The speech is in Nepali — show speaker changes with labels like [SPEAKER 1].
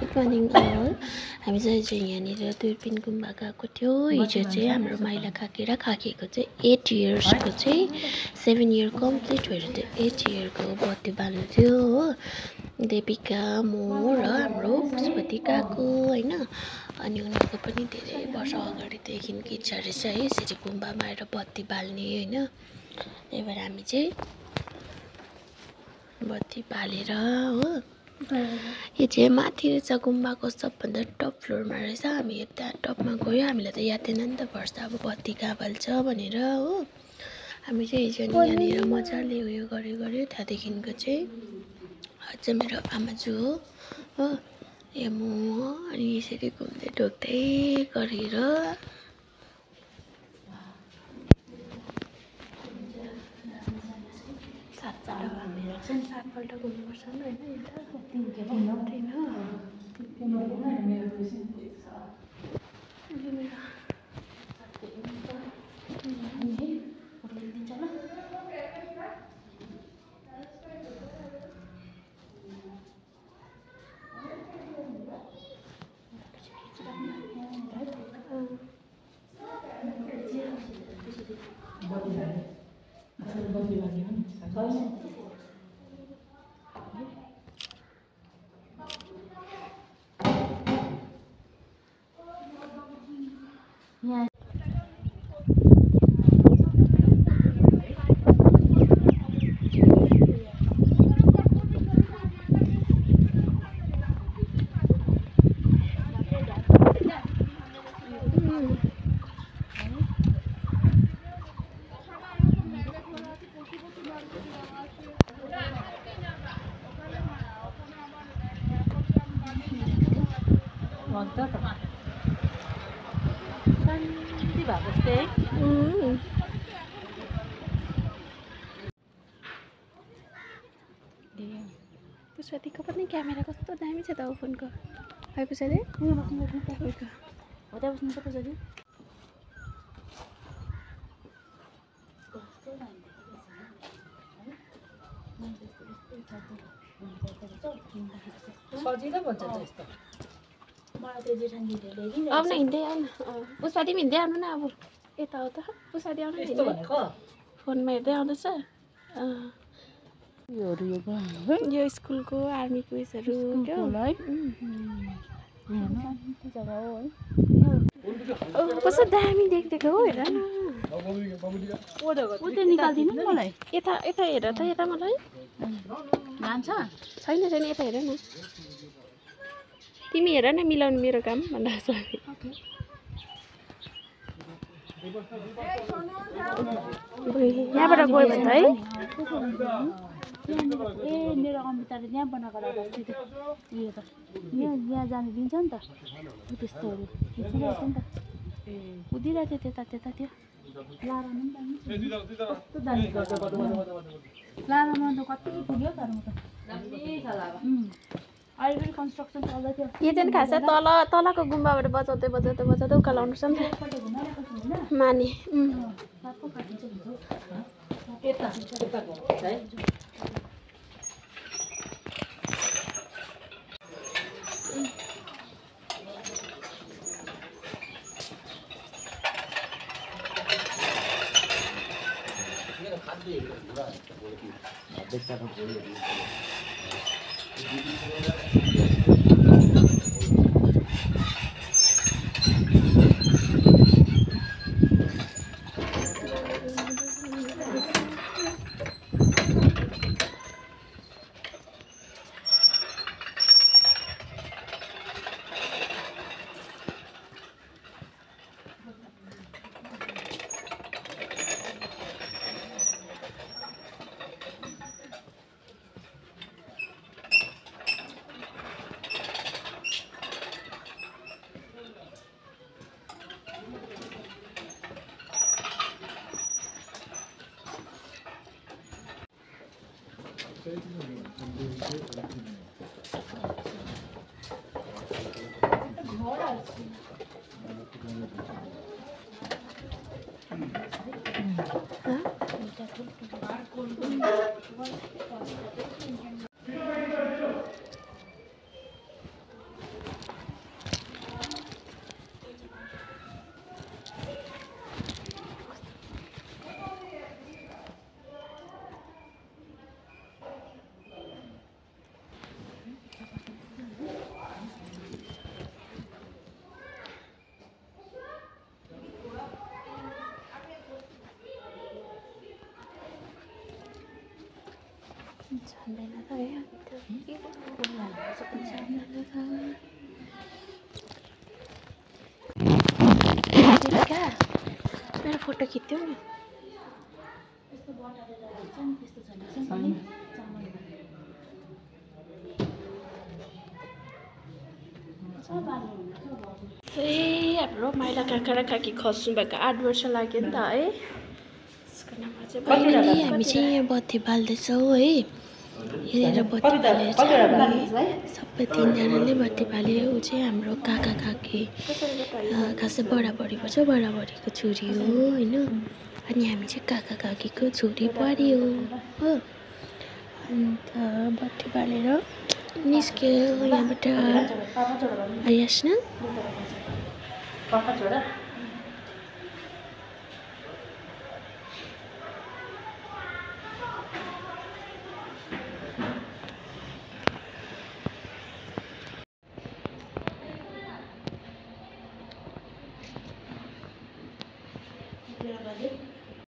[SPEAKER 1] Good morning all. हामी चाहिँ यहाँनिर दुर्पिन गुम्बा गएको थियो। हिजो चाहिँ हाम्रो माइला काकी र काकीको चाहिँ 8 इयर्सको चाहिँ 7 इयर कम्प्लिट भएर त्यो 8 इयरको बर्थडे बाल्नु थियो हो। देविका म र हाम्रो पुष्पति काकु होइन। अनि उनीहरूको पनि धेरै वर्ष अगाडिदेखिको इच्छा रहेछ है यसरी गुम्बामा आएर बत्ती बाल्ने होइन। त्यही भएर हामी चाहिँ बत्ती बालेर हो। यो चाहिँ माथि रहेछ गुम्बाको सबभन्दा टप फ्लोरमा रहेछ। हामी त्यहाँ टपमा गयो। हामीलाई त याद थिएन नि त फर्स्ट अब बत्ती कहाँ बाल्छ भनेर हो। हामी चाहिँ हिजो यहाँनिर मजाले उयो गऱ्यो त्यहाँदेखिको चाहिँ अझ मेरो आमाजू हो यो म अनि यसरी घुम्दै ढोक्दै गरेर सातपल्ट घुम्नुपर्छ नि पुष्पतिको पनि क्यामेरा कस्तो दामी छ त फोनको है पुष्पति
[SPEAKER 2] सजिलो भन्छ त्यस्तो मलाई त्यो जेठानीले ल्याइदिनु
[SPEAKER 1] आउन हिँड्दै आउन पुष्पति पनि हिँड्दै आउनु न अब यता हो त पुष्पति आउनु
[SPEAKER 2] यस्तो भनेको
[SPEAKER 1] फोनमा हेर्दै आउँदैछ यो स्कुलको आर्मीको उयसहरू क्या कस्तो दामी देखेको हो हेर न
[SPEAKER 2] निकालिदिनु नि मलाई
[SPEAKER 1] यता यता हेर त यता मलाई
[SPEAKER 2] जान्छ
[SPEAKER 1] छैन छैन यता हेर न तिमी हेर न मिलाउनु मेरो काम भन्दा यहाँबाट गयो भने त है
[SPEAKER 2] ए मेरो अमृताले यहाँ बनाएको उयो त यहाँ जानु दिन्छ नि त त्यस्तोहरू खिचिरहेको नि त कुदिरहेको थियो त्यता त्यो लारामा पनि कस्तो दामी लारामा त कति पुग्यो तर म त अहिले पनि कन्स्ट्रक्सन चल्दै थियो
[SPEAKER 1] यो चाहिँ खास तलको गुम्बाबाट बजाउँदै उकालो आउनुपर्छ नि त माने छान्दैन त है मेरो फोटो खिच्थ्यौ नि हाम्रो माइला काका र काकी खस्नु भएको 8 वर्ष लाग्यो नि त है यसको नाममा चाहिँ हामी चाहिँ यहाँ बत्ती बाल्दैछौँ है यहाँनिर बत्ती बालेर चाहिँ सबै 3जनाले बत्ती बाले ऊ चाहिँ हाम्रो काका काकी खासै बडाबडी पर्छ बडाबडीको छोरी हो होइन अनि हामी चाहिँ काका काकीको छोरी बुहारी हो अन्त बत्ती बालेर निस्क्यो यहाँबाट आइस न